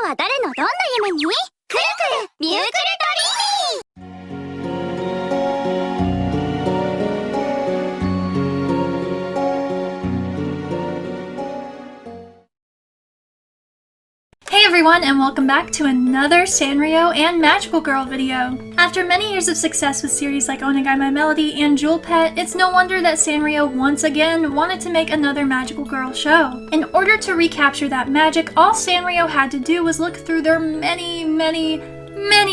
は誰のどんな夢に？くるくるミュークルドリーミー。 Hey everyone, and welcome back to another Sanrio and Magical Girl video. After many years of success with series like Onegai My Melody and Jewel Pet, it's no wonder that Sanrio once again wanted to make another Magical Girl show. In order to recapture that magic, all Sanrio had to do was look through their many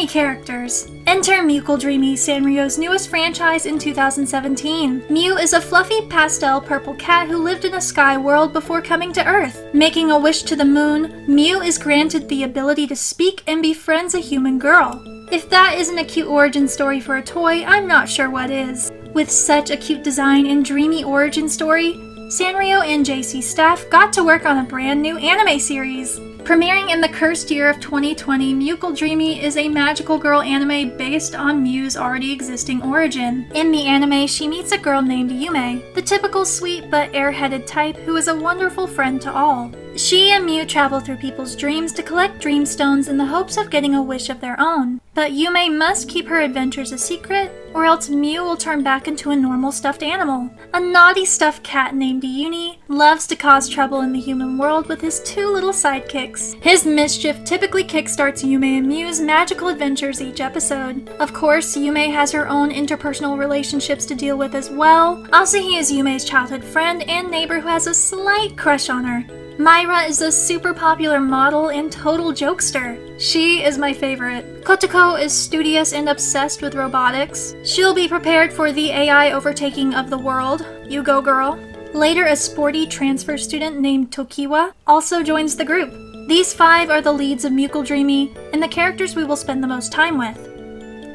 characters. Enter Mewkledreamy, Sanrio's newest franchise in 2017. Mew is a fluffy pastel purple cat who lived in a sky world before coming to Earth. Making a wish to the moon, Mew is granted the ability to speak and befriends a human girl. If that isn't a cute origin story for a toy, I'm not sure what is. With such a cute design and dreamy origin story, Sanrio and JC staff got to work on a brand new anime series. Premiering in the cursed year of 2020, Mewkledreamy is a magical girl anime based on Mew's already existing origin. In the anime, she meets a girl named Yume, the typical sweet but airheaded type who is a wonderful friend to all. She and Mew travel through people's dreams to collect dream stones in the hopes of getting a wish of their own. But Yume must keep her adventures a secret, or else Mew will turn back into a normal stuffed animal. A naughty stuffed cat named Uni loves to cause trouble in the human world with his two little sidekicks. His mischief typically kickstarts Yume and Mew's magical adventures each episode. Of course, Yume has her own interpersonal relationships to deal with as well. Asahi is Yume's childhood friend and neighbor who has a slight crush on her. Myra is a super popular model and total jokester. She is my favorite. Kotoko is studious and obsessed with robotics. She'll be prepared for the AI overtaking of the world. You go, girl. Later, a sporty transfer student named Tokiwa also joins the group. These five are the leads of Mewkledreamy and the characters we will spend the most time with.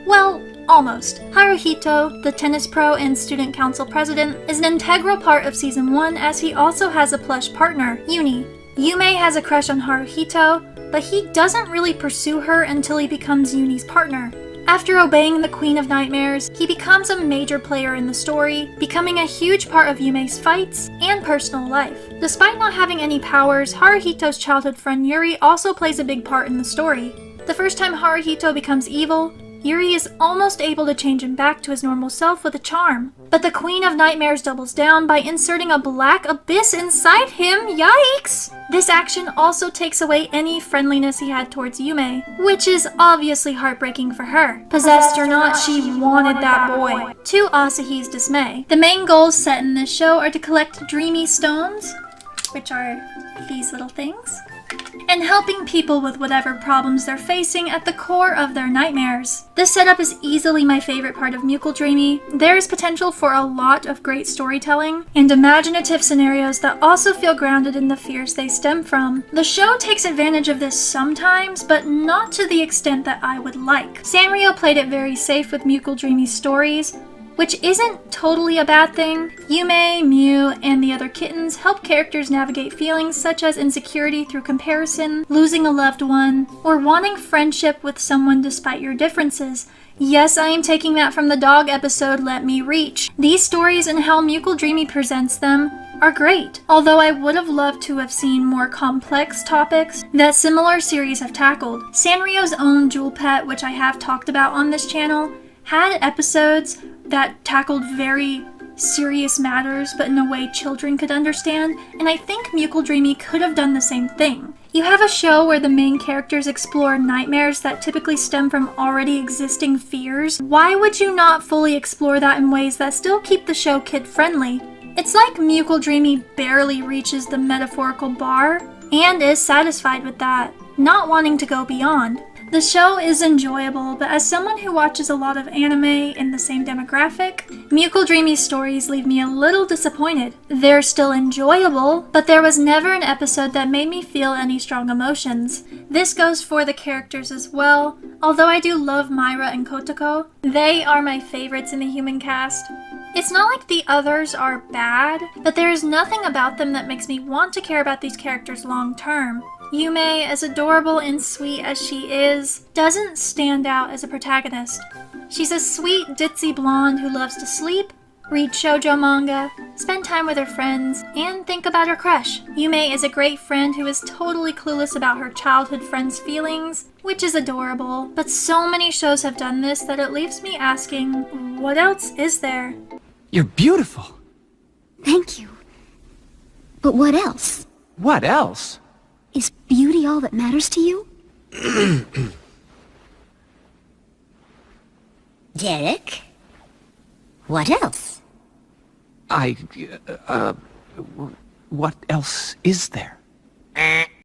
Well, almost. Haruhito, the tennis pro and student council president, is an integral part of season 1 as he also has a plush partner, Uni. Yume has a crush on Haruhito, but he doesn't really pursue her until he becomes Uni's partner. After obeying the Queen of Nightmares, he becomes a major player in the story, becoming a huge part of Yume's fights and personal life. Despite not having any powers, Haruhito's childhood friend Yuri also plays a big part in the story. The first time Haruhito becomes evil, Yuri is almost able to change him back to his normal self with a charm. But the Queen of Nightmares doubles down by inserting a black abyss inside him, yikes! This action also takes away any friendliness he had towards Yume, which is obviously heartbreaking for her. Possessed or not, she wanted that boy. To Asahi's dismay. The main goals set in this show are to collect dreamy stones, which are these little things, and helping people with whatever problems they're facing at the core of their nightmares. This setup is easily my favorite part of Mewkledreamy. There is potential for a lot of great storytelling and imaginative scenarios that also feel grounded in the fears they stem from. The show takes advantage of this sometimes, but not to the extent that I would like. Sanrio played it very safe with Mewkledreamy's stories, which isn't totally a bad thing. Yume, Mew, and the other kittens help characters navigate feelings such as insecurity through comparison, losing a loved one, or wanting friendship with someone despite your differences. Yes, I am taking that from the dog episode Let Me Reach. These stories and how Mewkledreamy presents them are great, although I would have loved to have seen more complex topics that similar series have tackled. Sanrio's own Jewel Pet, which I have talked about on this channel, had episodes that tackled very serious matters but in a way children could understand, and I think Mewkledreamy could have done the same thing. You have a show where the main characters explore nightmares that typically stem from already existing fears. Why would you not fully explore that in ways that still keep the show kid-friendly? It's like Mewkledreamy barely reaches the metaphorical bar and is satisfied with that, not wanting to go beyond. The show is enjoyable, but as someone who watches a lot of anime in the same demographic, Mewkledreamy's stories leave me a little disappointed. They're still enjoyable, but there was never an episode that made me feel any strong emotions. This goes for the characters as well. Although I do love Myra and Kotoko, they are my favorites in the human cast. It's not like the others are bad, but there is nothing about them that makes me want to care about these characters long term. Yume, as adorable and sweet as she is, doesn't stand out as a protagonist. She's a sweet, ditzy blonde who loves to sleep, read shoujo manga, spend time with her friends, and think about her crush. Yume is a great friend who is totally clueless about her childhood friend's feelings, which is adorable. But so many shows have done this that it leaves me asking, what else is there? You're beautiful. Thank you. But what else? What else? Is beauty all that matters to you? Derek? What else? What else is there?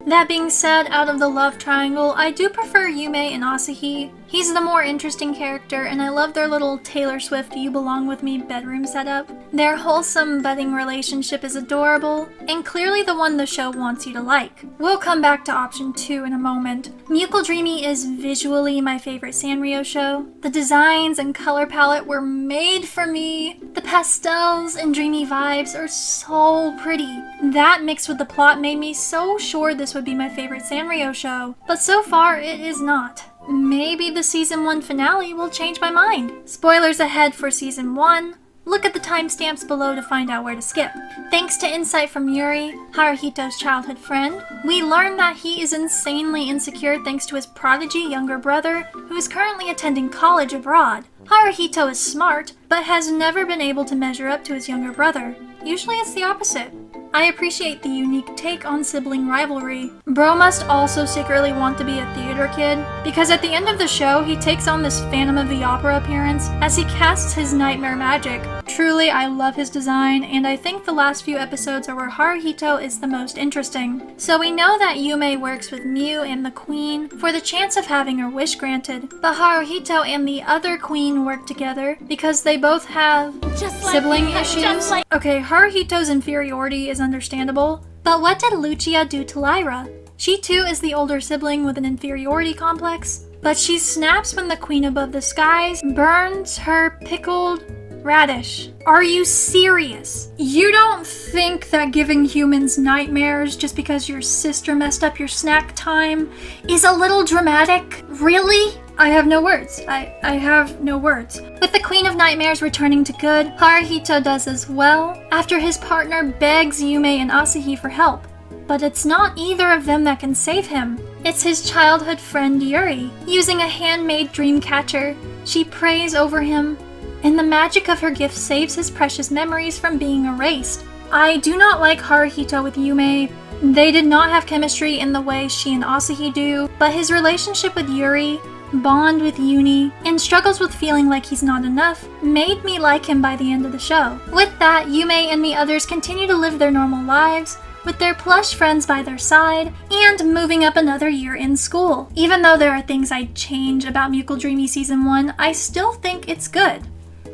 That being said, out of the love triangle, I do prefer Yume and Asahi. He's the more interesting character, and I love their little Taylor Swift You Belong With Me bedroom setup. Their wholesome budding relationship is adorable, and clearly the one the show wants you to like. We'll come back to option 2 in a moment. Mewkledreamy is visually my favorite Sanrio show. The designs and color palette were made for me. The pastels and dreamy vibes are so pretty. That mixed with the plot made me so sure this would be my favorite Sanrio show, but so far it is not. Maybe the season 1 finale will change my mind. Spoilers ahead for season 1. Look at the timestamps below to find out where to skip. Thanks to insight from Yuri, Haruhito's childhood friend, we learn that he is insanely insecure thanks to his prodigy younger brother, who is currently attending college abroad. Haruhito is smart, but has never been able to measure up to his younger brother. Usually it's the opposite. I appreciate the unique take on sibling rivalry. Bro must also secretly want to be a theater kid, because at the end of the show, he takes on this Phantom of the Opera appearance as he casts his nightmare magic. Truly, I love his design, and I think the last few episodes are where Haruhito is the most interesting. So we know that Yume works with Mew and the Queen for the chance of having her wish granted, but Haruhito and the other Queen work together because they both have sibling issues. Okay, Haruhito's inferiority is understandable, but what did Lucia do to Lyra? She too is the older sibling with an inferiority complex, but she snaps when the Queen above the skies burns her pickled radish. Are you serious? You don't think that giving humans nightmares just because your sister messed up your snack time is a little dramatic? Really? I have no words. I have no words. With the Queen of Nightmares returning to good, Haruhito does as well after his partner begs Yume and Asahi for help. But it's not either of them that can save him. It's his childhood friend Yuri. Using a handmade dream catcher, she prays over him, and the magic of her gift saves his precious memories from being erased. I do not like Haruhito with Yume. They did not have chemistry in the way she and Asahi do, but his relationship with Yuri, bond with Uni, and struggles with feeling like he's not enough made me like him by the end of the show. With that, Yume and the others continue to live their normal lives, with their plush friends by their side, and moving up another year in school. Even though there are things I'd change about Mewkledreamy Season 1, I still think it's good.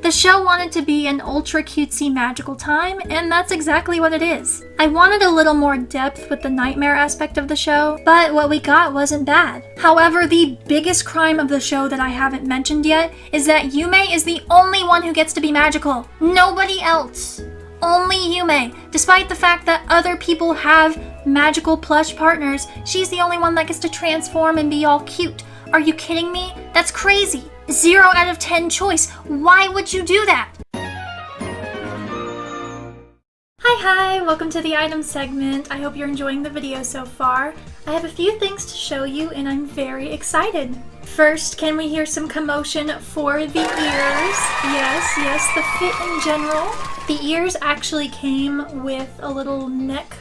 The show wanted to be an ultra cutesy magical time, and that's exactly what it is. I wanted a little more depth with the nightmare aspect of the show, but what we got wasn't bad. However, the biggest crime of the show that I haven't mentioned yet is that Yume is the only one who gets to be magical. Nobody else. Only Yume. Despite the fact that other people have magical plush partners, she's the only one that gets to transform and be all cute. Are you kidding me? That's crazy. 0 out of 10 choice. Why would you do that? Hi, welcome to the item segment. I hope you're enjoying the video so far. I have a few things to show you and I'm very excited. First, can we hear some commotion for the ears? Yes, the fit in general. The ears actually came with a little neck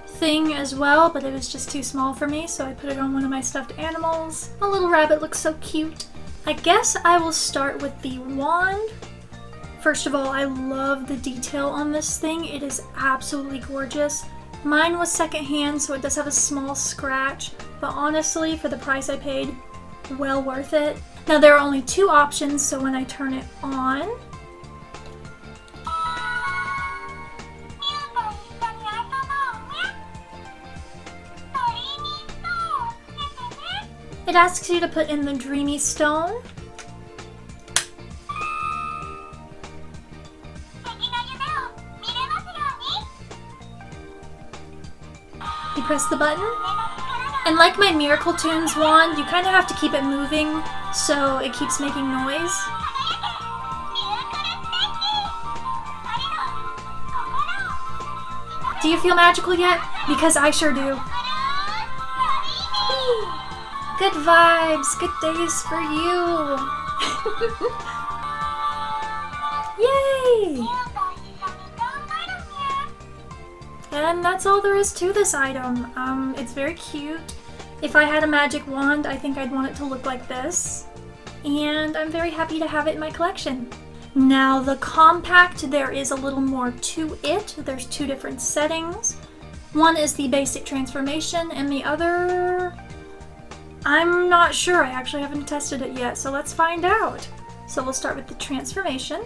thing as well, but it was just too small for me, so I put it on one of my stuffed animals. A little rabbit looks so cute. I guess I will start with the wand. First of all, I love the detail on this thing. It is absolutely gorgeous. Mine was secondhand, so it does have a small scratch, but honestly, for the price I paid, well worth it. Now there are only 2 options, so when I turn it on, it asks you to put in the Dreamy Stone. You press the button, and like my Miracle Tunes wand, you kind of have to keep it moving so it keeps making noise. Do you feel magical yet? Because I sure do. Good vibes, good days for you. Yay! And that's all there is to this item. It's very cute. If I had a magic wand, I think I'd want it to look like this. And I'm very happy to have it in my collection. Now the compact, there is a little more to it. There's two different settings. One is the basic transformation and the other... I'm not sure, I actually haven't tested it yet, so let's find out. So we'll start with the transformation.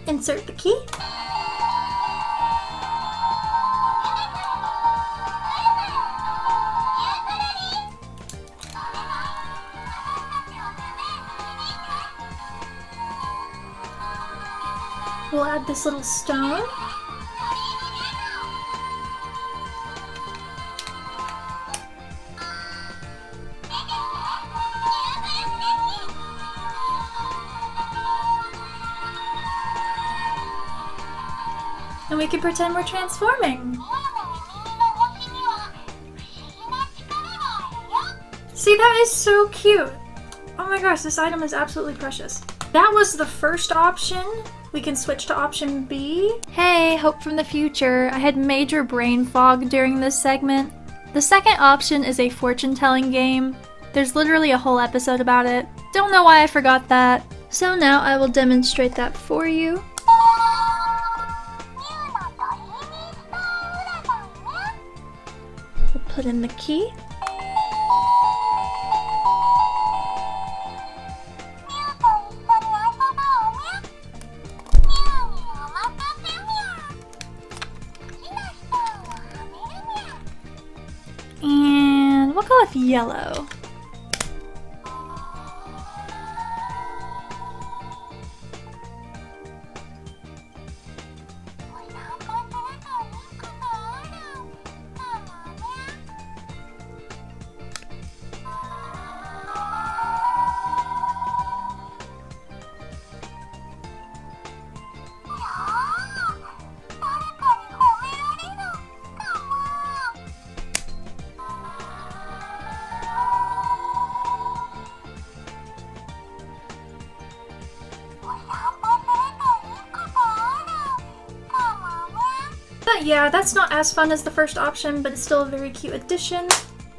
Insert the key. We'll add this little stone. And we can pretend we're transforming. See, that is so cute. Oh my gosh, this item is absolutely precious. That was the first option. We can switch to option B. Hey, Hope from the future. I had major brain fog during this segment. The second option is a fortune-telling game. There's literally a whole episode about it. Don't know why I forgot that. So now I will demonstrate that for you. We'll put in the key. And we'll go with yellow. But yeah, that's not as fun as the first option, but it's still a very cute addition.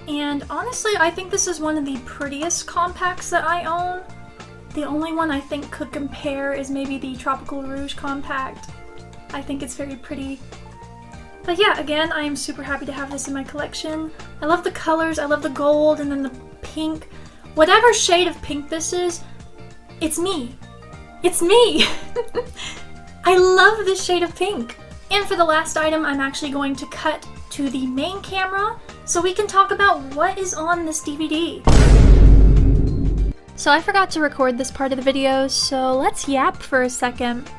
And honestly, I think this is one of the prettiest compacts that I own. The only one I think could compare is maybe the Tropical Rouge compact. I think it's very pretty. But yeah, again, I am super happy to have this in my collection. I love the colors, I love the gold, and then the pink. Whatever shade of pink this is, it's me. It's me! I love this shade of pink. And for the last item, I'm actually going to cut to the main camera so we can talk about what is on this DVD. So I forgot to record this part of the video, so let's yap for a second.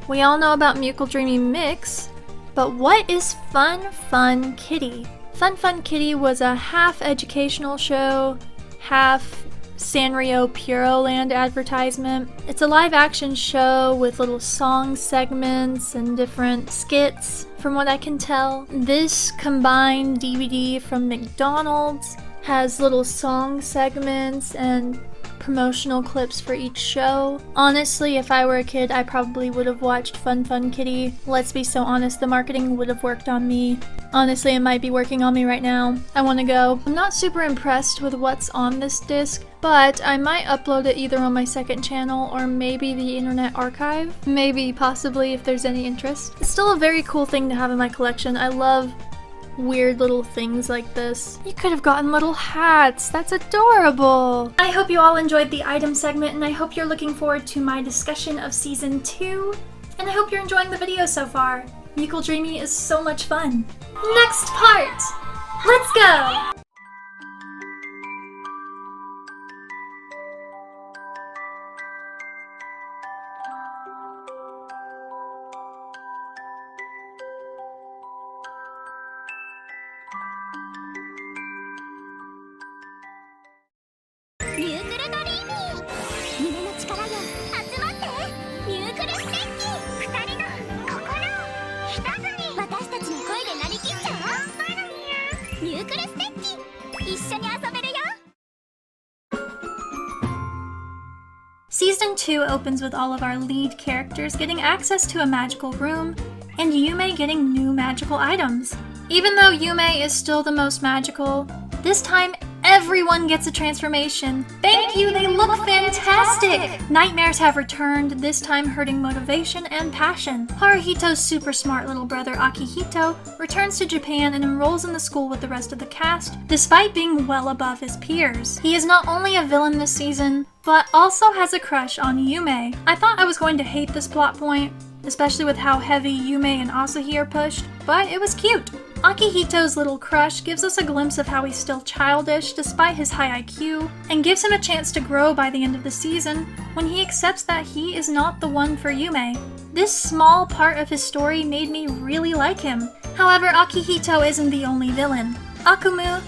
We all know about Mewkledreamy Mix, but what is Fun Fun Kitty? Fun Fun Kitty was a half educational show, half Sanrio Puro Land advertisement. It's a live action show with little song segments and different skits, from what I can tell. This combined DVD from McDonald's has little song segments and promotional clips for each show. Honestly, if I were a kid, I probably would have watched Fun Fun Kitty. Let's be so honest, the marketing would have worked on me. Honestly, it might be working on me right now. I want to go. I'm not super impressed with what's on this disc, but I might upload it either on my second channel or maybe the Internet Archive. Maybe, possibly, if there's any interest. It's still a very cool thing to have in my collection. I love weird little things like this. You could have gotten little hats. That's adorable. I hope you all enjoyed the item segment, and I hope you're looking forward to my discussion of season 2. And I hope you're enjoying the video so far. Mewkledreamy is so much fun. Next part! Let's go! Mewkledreamy 夢の力よ私たちの声でなりきっちゃおう。ミュークルステッチ一緒に遊べるよ。 Season 2 opens with all of our lead characters getting access to a magical room, and Yume getting new magical items. Even though Yume is still the most magical, this time everyone gets a transformation. Thank you, they look fantastic! Nightmares have returned, this time hurting motivation and passion. Haruhito's super smart little brother Akihito returns to Japan and enrolls in the school with the rest of the cast, despite being well above his peers. He is not only a villain this season, but also has a crush on Yume. I thought I was going to hate this plot point, especially with how heavy Yume and Asahi are pushed, but it was cute. Akihito's little crush gives us a glimpse of how he's still childish despite his high IQ, and gives him a chance to grow by the end of the season when he accepts that he is not the one for Yume. This small part of his story made me really like him. However, Akihito isn't the only villain. Akumu,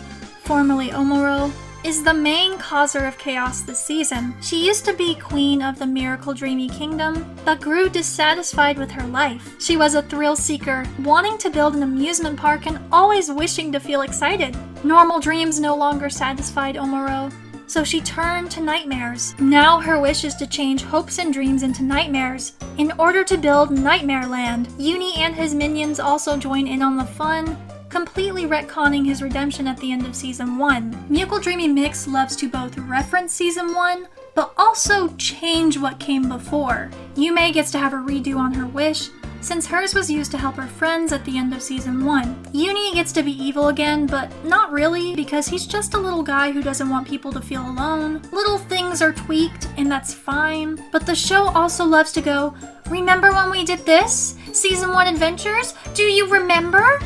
formerly Omoro, is the main causer of chaos this season. She used to be queen of the Mewkledreamy kingdom, but grew dissatisfied with her life. She was a thrill seeker, wanting to build an amusement park and always wishing to feel excited. Normal dreams no longer satisfied Omoro, so she turned to nightmares. Now her wish is to change hopes and dreams into nightmares in order to build Nightmare Land. Uni and his minions also join in on the fun, completely retconning his redemption at the end of Season 1. Mewkledreamy Mix loves to both reference Season 1, but also change what came before. Yume gets to have a redo on her wish, since hers was used to help her friends at the end of Season 1. Uni gets to be evil again, but not really, because he's just a little guy who doesn't want people to feel alone. Little things are tweaked, and that's fine, but the show also loves to go, "Remember when we did this? Season 1 adventures? Do you remember?"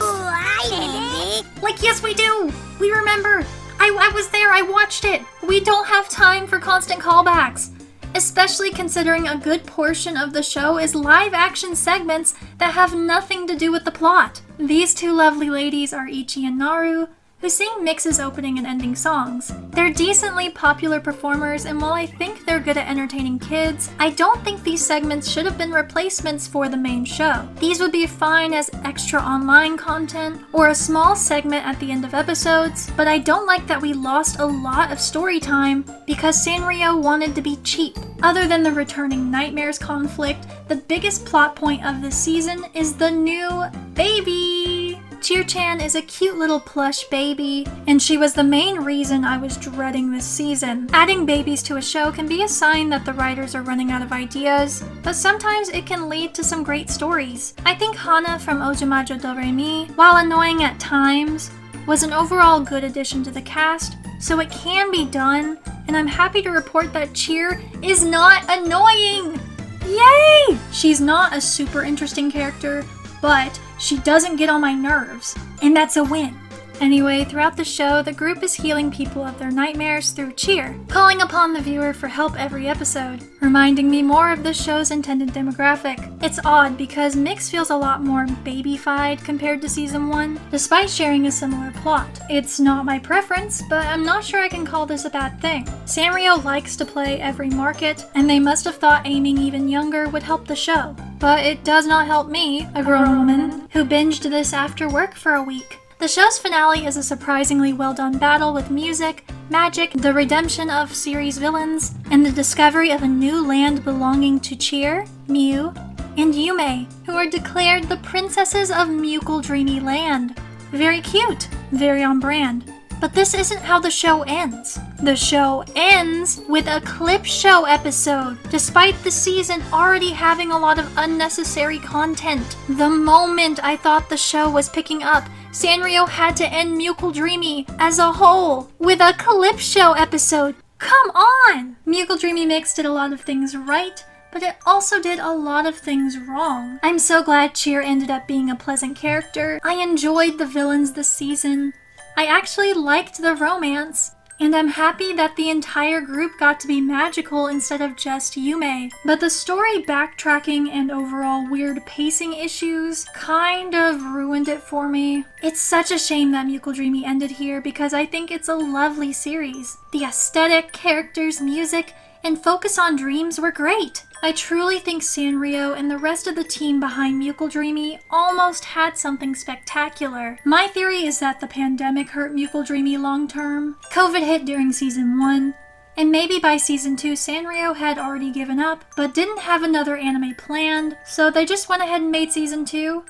Like, yes we do! We remember! I was there, I watched it! We don't have time for constant callbacks! Especially considering a good portion of the show is live-action segments that have nothing to do with the plot. These two lovely ladies are Ichi and Naru, who sing Mix's opening and ending songs. They're decently popular performers, and while I think they're good at entertaining kids, I don't think these segments should have been replacements for the main show. These would be fine as extra online content, or a small segment at the end of episodes, but I don't like that we lost a lot of story time because Sanrio wanted to be cheap. Other than the returning Nightmares conflict, the biggest plot point of this season is the new baby! Cheer-chan is a cute little plush baby, and she was the main reason I was dreading this season. Adding babies to a show can be a sign that the writers are running out of ideas, but sometimes it can lead to some great stories. I think Hana from Ojumajo DREAMY, while annoying at times, was an overall good addition to the cast, so it can be done, and I'm happy to report that Cheer is not annoying! Yay! She's not a super interesting character, but she doesn't get on my nerves, and that's a win. Anyway, throughout the show, the group is healing people of their nightmares through cheer, calling upon the viewer for help every episode, reminding me more of the show's intended demographic. It's odd because Mix feels a lot more baby-fied compared to Season 1, despite sharing a similar plot. It's not my preference, but I'm not sure I can call this a bad thing. Sanrio likes to play every market, and they must have thought aiming even younger would help the show. But it does not help me, a grown woman, who binged this after work for a week. The show's finale is a surprisingly well-done battle with music, magic, the redemption of series villains, and the discovery of a new land belonging to Cheer, Mew, and Yume, who are declared the princesses of Mewkledreamy Land. Very cute, very on brand. But this isn't how the show ends. The show ends with a clip show episode, despite the season already having a lot of unnecessary content. The moment I thought the show was picking up, Sanrio had to end Mewkledreamy as a whole with a clip show episode. Come on! Mewkledreamy Mix did a lot of things right, but it also did a lot of things wrong. I'm so glad Cheer ended up being a pleasant character. I enjoyed the villains this season. I actually liked the romance, and I'm happy that the entire group got to be magical instead of just Yume. But the story backtracking and overall weird pacing issues kind of ruined it for me. It's such a shame that Mewkledreamy ended here because I think it's a lovely series. The aesthetic, characters, music, and focus on dreams were great. I truly think Sanrio and the rest of the team behind Mewkledreamy almost had something spectacular. My theory is that the pandemic hurt Mewkledreamy long term. COVID hit during season 1, and maybe by season 2 Sanrio had already given up, but didn't have another anime planned, so they just went ahead and made season 2,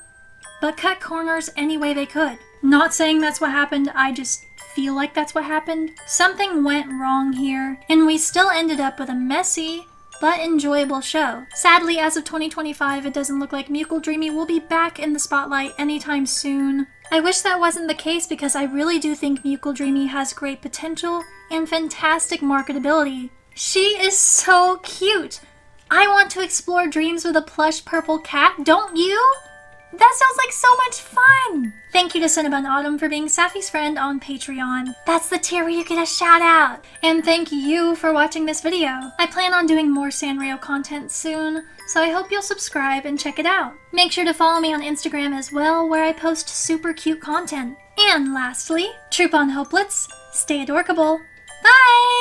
but cut corners any way they could. Not saying that's what happened, I just feel like that's what happened. Something went wrong here, and we still ended up with a messy but enjoyable show. Sadly, as of 2025, it doesn't look like Mewkledreamy will be back in the spotlight anytime soon. I wish that wasn't the case because I really do think Mewkledreamy has great potential and fantastic marketability. She is so cute! I want to explore dreams with a plush purple cat, don't you? That sounds like so much fun! Thank you to Cinnabon Autumn for being Safi's friend on Patreon. That's the tier where you get a shout out! And thank you for watching this video. I plan on doing more Sanrio content soon, so I hope you'll subscribe and check it out. Make sure to follow me on Instagram as well, where I post super cute content. And lastly, troop on Hopelets, stay adorkable. Bye!